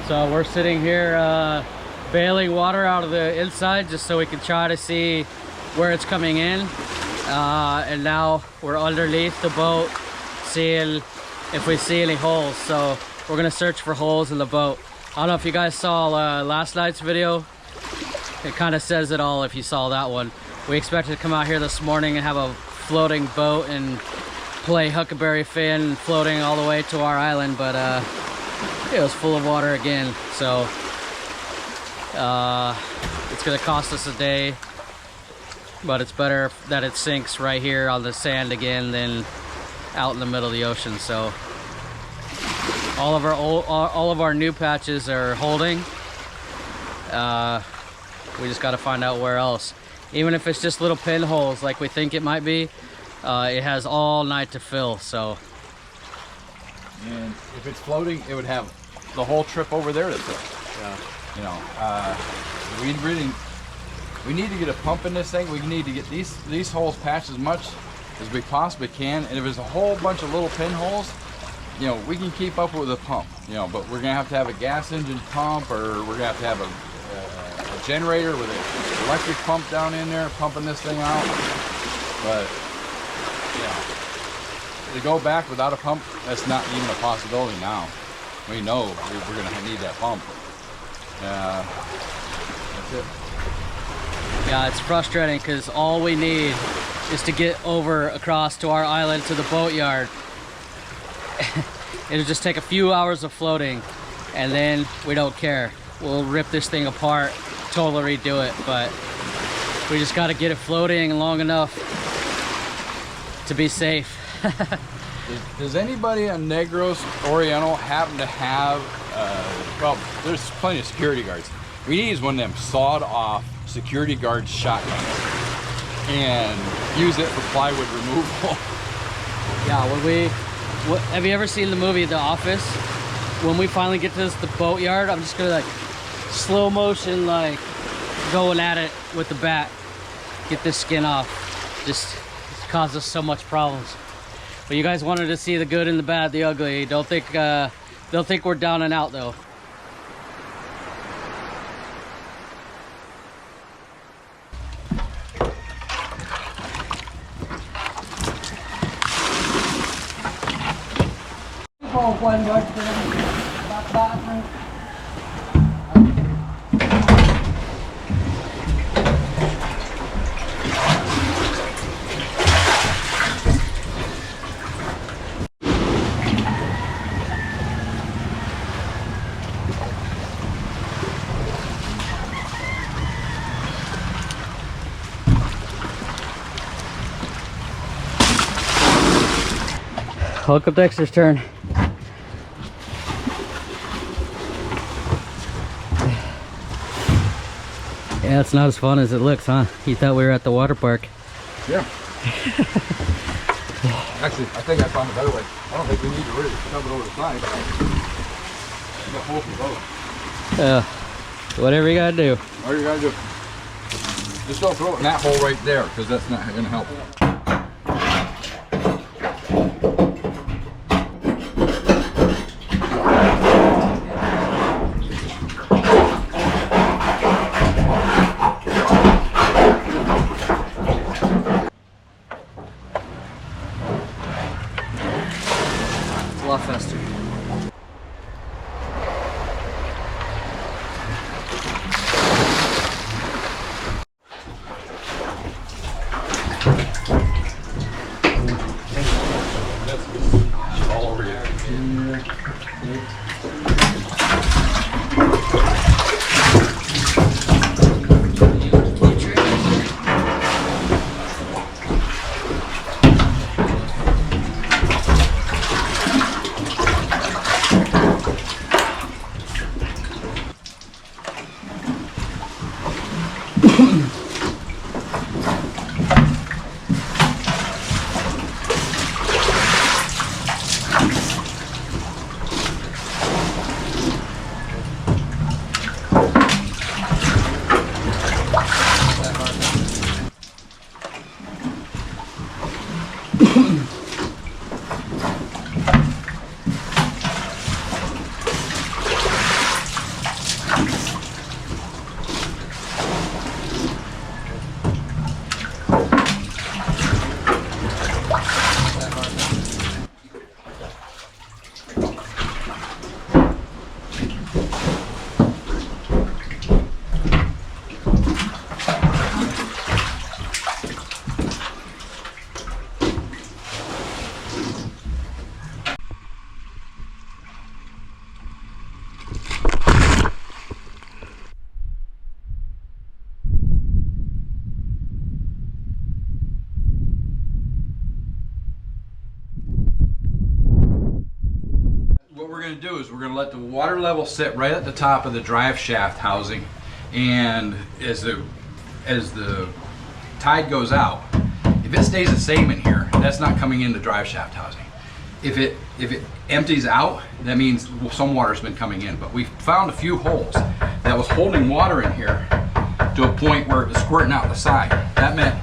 So we're sitting here bailing water out of the inside just so we can try to see where it's coming in. And now we're underneath the boat seeing if we see any holes. So we're gonna search for holes in the boat. I don't know if you guys saw last night's video. It kind of says it all if you saw that one. We expected to come out here this morning and have a floating boat and play Huckleberry Finn floating all the way to our island, but it was full of water again. So it's gonna cost us a day, but it's better that it sinks right here on the sand again than out in the middle of the ocean. So all of our new patches are holding. We just got to find out where else. Even if it's just little pinholes like we think it might be, it has all night to fill. So, and if it's floating, it would have the whole trip over there to fill. yeah. You know, we need to get a pump in this thing. We need to get these holes patched as much as we possibly can. And if there's a whole bunch of little pinholes, you know, we can keep up with a pump. You know, but we're gonna have to have a gas engine pump, or we're gonna have to have a generator with an electric pump down in there pumping this thing out. But yeah, to go back without a pump, that's not even a possibility now. We know we're gonna need that pump. That's it. Yeah, it's frustrating because all we need is to get over across to our island to the boatyard. It'll just take a few hours of floating, and then we don't care. We'll rip this thing apart, totally redo it, but we just got to get it floating long enough to be safe. Does anybody on Negros Oriental happen to have, well, there's plenty of security guards. We need one of them sawed off security guard shotguns and use it for plywood removal. Yeah, have you ever seen the movie The Office? When we finally get to the boatyard, I'm just gonna like slow motion, like going at it with the bat, get this skin off. Just caused us so much problems. But you guys wanted to see the good and the bad, the ugly. Don't think we're down and out though. Hook up Dexter's turn. Yeah, it's not as fun as it looks, huh? You thought we were at the water park. Yeah. Actually, I think I found a better way. I don't think we need to really shove it over the side. You got holes for both. Whatever you gotta do. All you gotta do. Just don't throw it in that hole right there, because that's not gonna help. A lot faster. do is we're going to let the water level sit right at the top of the drive shaft housing, and as the tide goes out, if it stays the same in here, that's not coming in the drive shaft housing. If it empties out, that means some water's been coming in. But we found a few holes that was holding water in here to a point where it was squirting out the side. That meant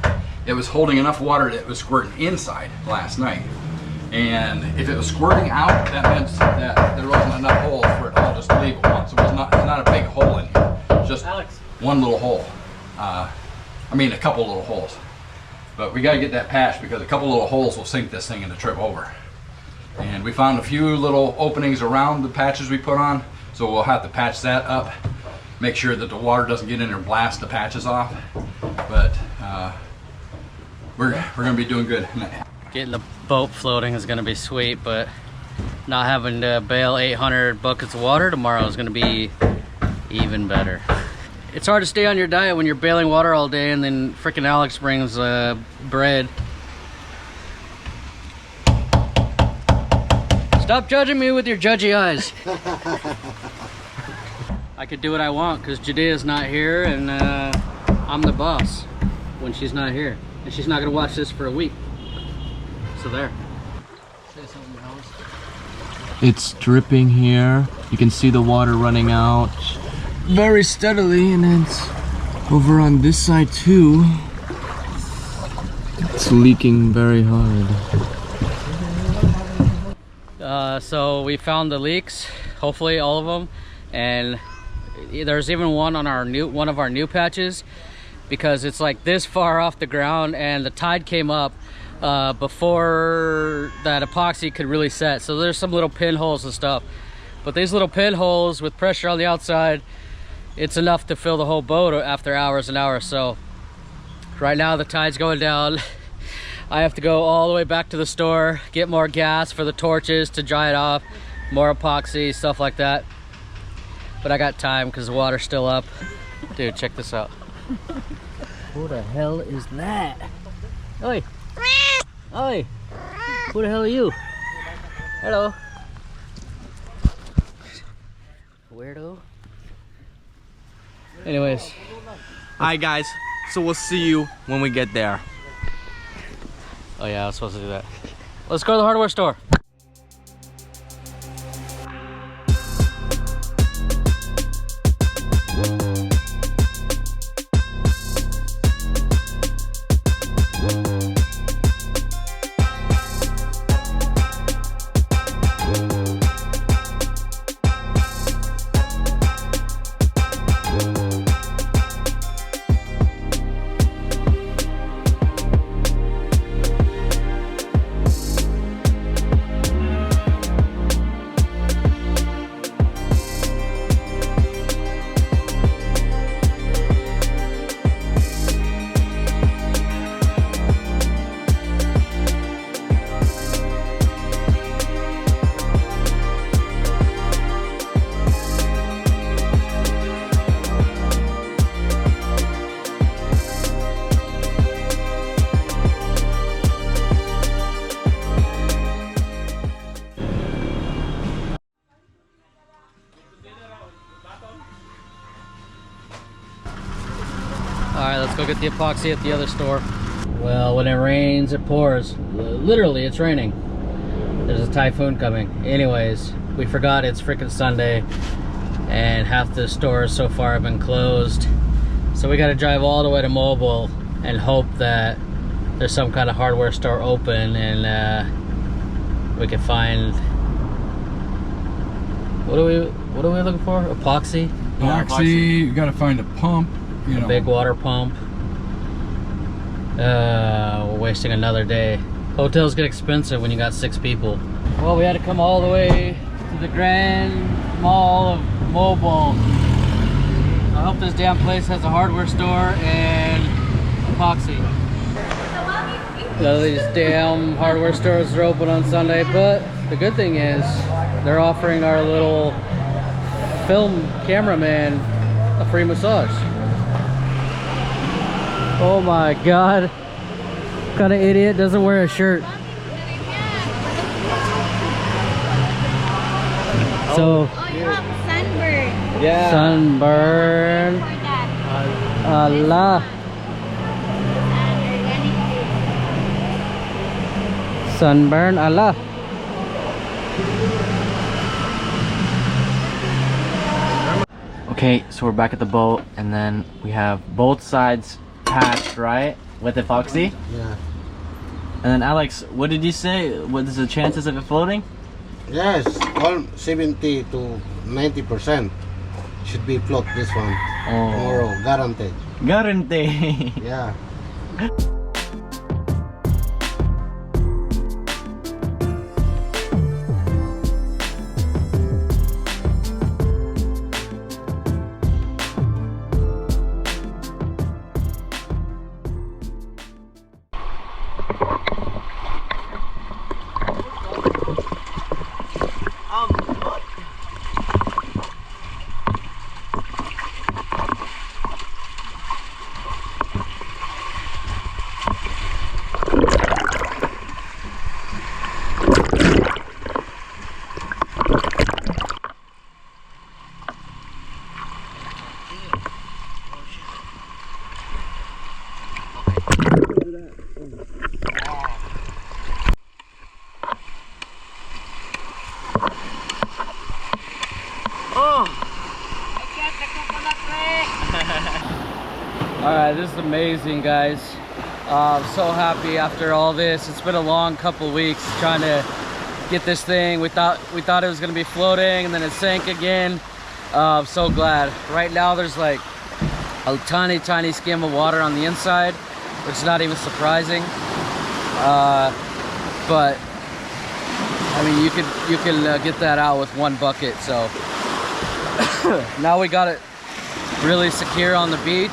it was holding enough water that it was squirting inside last night. And if it was squirting out, that meant that there wasn't enough holes for it all just to leave at once. So it's not a big hole in here, just one little hole. I mean, a couple little holes. But we got to get that patched because a couple little holes will sink this thing into trip over. And we found a few little openings around the patches we put on, so we'll have to patch that up, make sure that the water doesn't get in there and blast the patches off. But we're going to be doing good. Getting the boat floating is going to be sweet, but not having to bail 800 buckets of water tomorrow is going to be even better. It's hard to stay on your diet when you're bailing water all day and then freaking Alex brings bread. Stop judging me with your judgy eyes. I could do what I want because Jadea's not here, and I'm the boss when she's not here. And she's not going to watch this for a week. So there. Say something else. It's dripping here. You can see the water running out very steadily, and it's over on this side too. It's leaking very hard. So we found the leaks, hopefully all of them, and there's even one on one of our new patches, because it's like this far off the ground and the tide came up before that epoxy could really set. So there's some little pinholes and stuff, but these little pinholes with pressure on the outside, it's enough to fill the whole boat after hours and hours. So right now the tide's going down. I have to go all the way back to the store, get more gas for the torches to dry it off, more epoxy, stuff like that. But I got time because the water's still up. Dude, check this out. Who the hell is that? Oi! Oi! Who the hell are you? Hello. Weirdo. Anyways. Hi guys, so we'll see you when we get there. Oh yeah, I was supposed to do that. Let's go to the hardware store. Alright, let's go get the epoxy at the other store. Well, when it rains, it pours. Literally, it's raining. There's a typhoon coming. Anyways, we forgot it's freaking Sunday, and half the stores so far have been closed. So we gotta drive all the way to Mobile and hope that there's some kind of hardware store open and we can find... What are we looking for? Epoxy? Epoxy, you gotta find a pump. You know. Big water pump. We're wasting another day. Hotels get expensive when you got 6 people. Well, we had to come all the way to the Grand Mall of Mobile. I hope this damn place has a hardware store and epoxy. None of these damn hardware stores are open on Sunday, but the good thing is they're offering our little film cameraman a free massage. Oh my god. What kind of idiot doesn't wear a shirt? So Oh, you have sunburn. Yeah. sunburn. For that. Allah. Organic. Sunburn. Allah. Okay, so we're back at the boat, and then we have both sides patched, right? With epoxy? Yeah. And then Alex, what did you say? What is the chances of it floating? Yes, all 70 to 90% should be float this one tomorrow, guaranteed. Guarantee. Yeah. Alright, this is amazing, guys. I'm so happy after all this. It's been a long couple weeks trying to get this thing. We thought it was gonna be floating, and then it sank again. I'm so glad. Right now there's like a tiny skim of water on the inside, which is not even surprising. But I mean, you can get that out with one bucket. So now we got it really secure on the beach.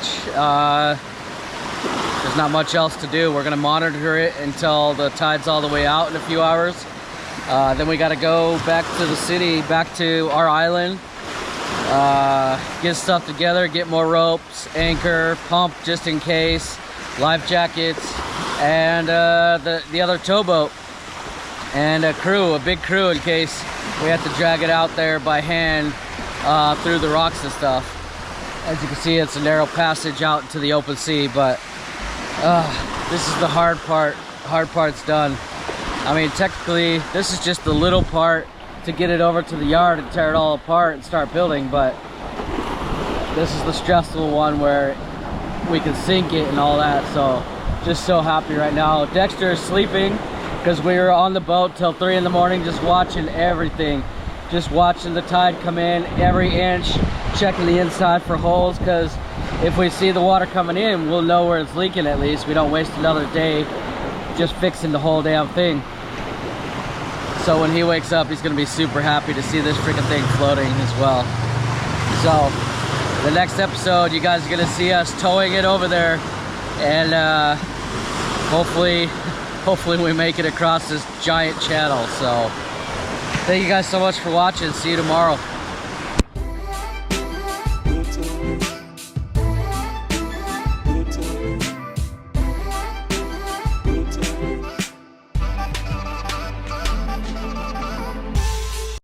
There's not much else to do. We're gonna monitor it until the tide's all the way out in a few hours. Then we gotta go back to the city, back to our island, get stuff together, get more ropes, anchor, pump just in case, life jackets, and the other towboat, and a big crew in case we have to drag it out there by hand through the rocks and stuff. As you can see, it's a narrow passage out into the open sea, but this is the hard part. Hard part's done. I mean, technically, this is just the little part to get it over to the yard and tear it all apart and start building, but this is the stressful one where we can sink it and all that. So just so happy right now. Dexter is sleeping because we were on the boat till 3 in the morning just watching everything, just watching the tide come in every inch, checking the inside for holes, because if we see the water coming in, we'll know where it's leaking. At least we don't waste another day just fixing the whole damn thing. So when he wakes up, he's gonna be super happy to see this freaking thing floating as well. So the next episode, you guys are gonna see us towing it over there, and hopefully we make it across this giant channel. So thank you guys so much for watching. See you tomorrow.